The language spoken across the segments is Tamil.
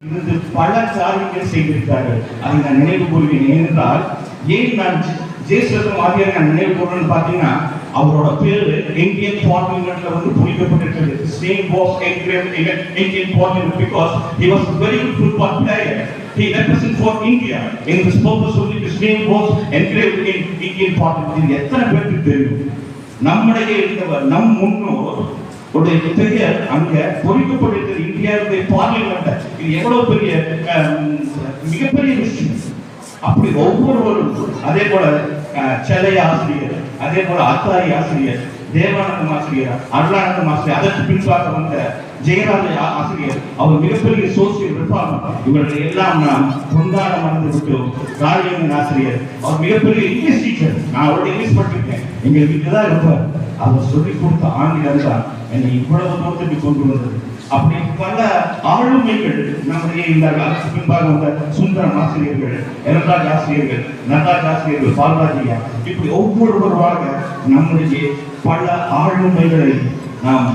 இருந்து பல காரியங்கள் செய்திருக்கிறார்கள். அதை நான் நினைவு கூறுவேன். ஏனென்றால் ஏன் நான் ஜெயசுலதம் ஆகியோரை நான் நினைவு கூறுறேன்னு பார்த்தீங்கன்னா, அவரோட பேரு இந்தியன் பார்லிமெண்ட்ல வந்து பொறிக்கப்பட்டிருக்கிறது. His name was engraved in Indian Parliament because he was a very good football player. He represented for India. In this purpose only his name was engraved in Indian Parliament. இது எத்தனை பேருக்கு தெரியும்? நம்முடைய இருந்தவர் நம் முன்னோர் உடைய பெயர் அங்க பொறிக்கப்பட்டிருக்கிறது இந்தியாவுடைய பார்லிமெண்ட். இது எவ்வளவு பெரிய மிகப்பெரிய விஷயம். அப்படி ஒவ்வொருவரும் அதே போல செலை ஆசிரியர், அதே போல ஆத்தாரி ஆசிரியர், தேவானந்தம் ஆசிரியர், அருளானந்தம் ஆசிரியர், அதற்கு பின்பாக வந்த ஜெயராஜ ஆசிரியர், அவர் மிகப்பெரிய சோசியல் ரிஃபார்மர். இவர்களை எல்லாம் நாம் கொண்டாட மறந்து விட்டோம். ராஜேந்திரன் ஆசிரியர், அவர் மிகப்பெரிய இங்கிலீஷ் டீச்சர். நான் அவருடைய இங்கிலீஷ் படிச்சிருக்கேன். எங்க வீட்டு தான் இருப்பார். அவர் சொல்லிக் கொடுத்த ஆங்கிலம் தான் என்னை இவ்வளவு தோற்றுக்கு கொண்டு வந்தது. அப்படி பல ஆளுமைகள் நம்முடைய இந்த அரசு பின்பாக வந்த சுந்தரம் ஆசிரியர்கள், எல்ராஜ் ஆசிரியர்கள், நடராஜ் ஆசிரியர்கள், பால்ராஜியா, இப்படி ஒவ்வொருவராக நம்முடைய பல ஆளுமைகளை நாம்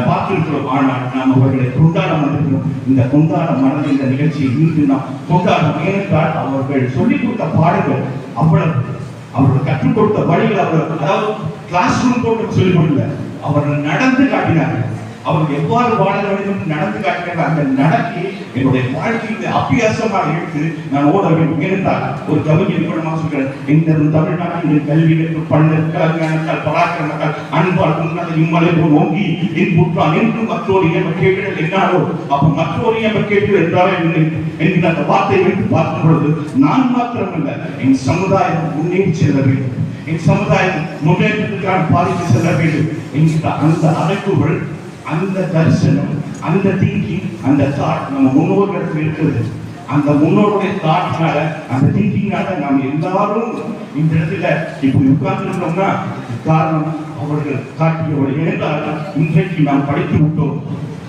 பார்த்திருக்கிறோம். ஆனால் நாம் அவர்களை கொண்டாட மறக்கிறோம். இந்த கொண்டாட மறந்த இந்த நிகழ்ச்சியை இன்று நாம் கொண்டாடும். ஏனென்றால் அவர்கள் சொல்லிக் கொடுத்த பாடங்கள் அவ்வளவு, அவர்கள் கற்றுக் கொடுத்த வழிகள் அவர்கள், அதாவது கிளாஸ் ரூம் போட்டு சொல்லிக் கொடுக்கல, அவர்கள் நடந்து காட்டினார்கள். அவர்கள் எவ்வாறு வாழ வேண்டும் நடந்து காட்டினார்கள். அந்த நடத்தி என்னுடைய வாழ்க்கையில் அபியாசமாக எடுத்து நான் ஓட வேண்டும். ஏனென்றால் ஒரு கவிஞர் கூட சொல்கிறேன், இந்த தமிழ்நாட்டின் கல்வி பல்கலைக்கழகத்தால் பராக்கிரமத்தால் அன்பால் முன்னதை இம்மலை போல் ஓங்கி இன்புற்றான் என்றும் மற்றொரு இயம்ப கேட்கிறது என்னாலோ. அப்ப மற்றொரு இயம்ப கேட்கிறது என்றாலே என்கிற அந்த வார்த்தையை வைத்து பார்க்கும் பொழுது நான் மாத்திரமல்ல, என் சமுதாயம் முன்னேறி செல்ல வேண்டும், என் சமுதாயம் முன்னேற்றத்திற்கான பாதித்து செல்ல வேண்டும் என்கிற அந்த அமைப்புகள், அந்த தரிசனம், அந்த திங்கிங், அந்த தாட் நம்ம முன்னோர்களுக்கு இருக்கிறது. அந்த முன்னோருடைய தாட்னால, அந்த திங்கிங்னால நாம் எல்லாரும் இந்த இடத்துல இப்படி உட்கார்ந்துருக்கோம்னா காரணம் அவர்கள் காட்டிய வழி. ஏனென்றால் இன்றைக்கு நாம் படித்து விட்டோம்.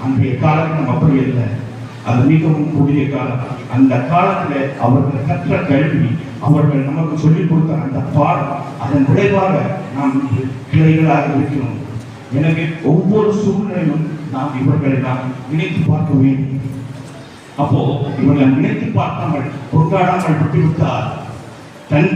அன்றைய காலத்தில் நம்ம அப்படி இல்லை. அது மிகவும் கூடிய காலம். அந்த காலத்துல அவர்கள் கற்ற கல்வி, அவர்கள் நமக்கு சொல்லிக் கொடுத்த அந்த பாடம், அதன் விளைவாக நாம் கிளைகளாக இருக்கிறோம். எனவே ஒவ்வொரு சூழ்நிலையும் நாம் இவர்களை நாம் நினைத்து பார்க்க வேண்டும். அப்போ இவர்களை நினைத்து பார்க்காமல் கொண்டாடாமல் விட்டுவிட்டால் தன்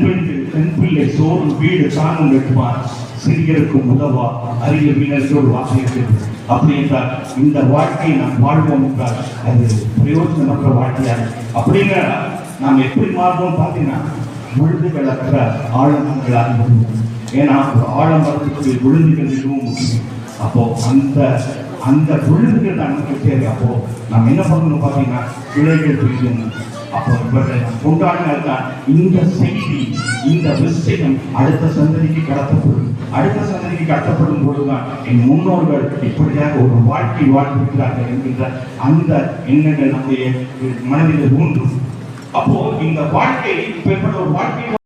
பிள்ளை சோறு வீடு தானும் வெட்டுவார், சிறியருக்கும் உதவா அரிய வீணருக்கு ஒரு வார்த்தை இருக்கிறது. அப்படி என்றால் இந்த வாழ்க்கையை நாம் வாழ்வோம் என்றால் அது பிரயோஜனமற்ற வாழ்க்கையாக. அப்படின்னா நாம் எப்படி மாறுவோம் பார்த்தீங்கன்னா, விழுதுகளற்ற ஆழங்களாக விடுவோம். ஏன்னா ஒரு ஆழம் வரத்துக்கு விழுதுகள் மிகவும் முக்கியம். அப்போ அந்த விழுதுகள் தான் நமக்கு தேவை. அப்போ நாம் என்ன பண்ணணும் பார்த்தீங்கன்னா, கிளைகள் பிரிக்கணும். அப்போ இவர்கள் கொண்டாடினால்தான் இந்த செய்தி, இந்த விஷயம் அடுத்த சந்ததிக்கு கடத்தப்படும். அடுத்த சந்ததிக்கு கடத்தப்படும் பொழுதுதான் என் முன்னோர்கள் இப்படியாக ஒரு வாழ்க்கை வாழ்ந்திருக்கிறார்கள் என்கின்ற அந்த எண்ணங்கள் நம்முடைய மனதில் ஊன்றும். அப்போ இந்த வாழ்க்கை இப்பேற்பட்ட ஒரு வாழ்க்கை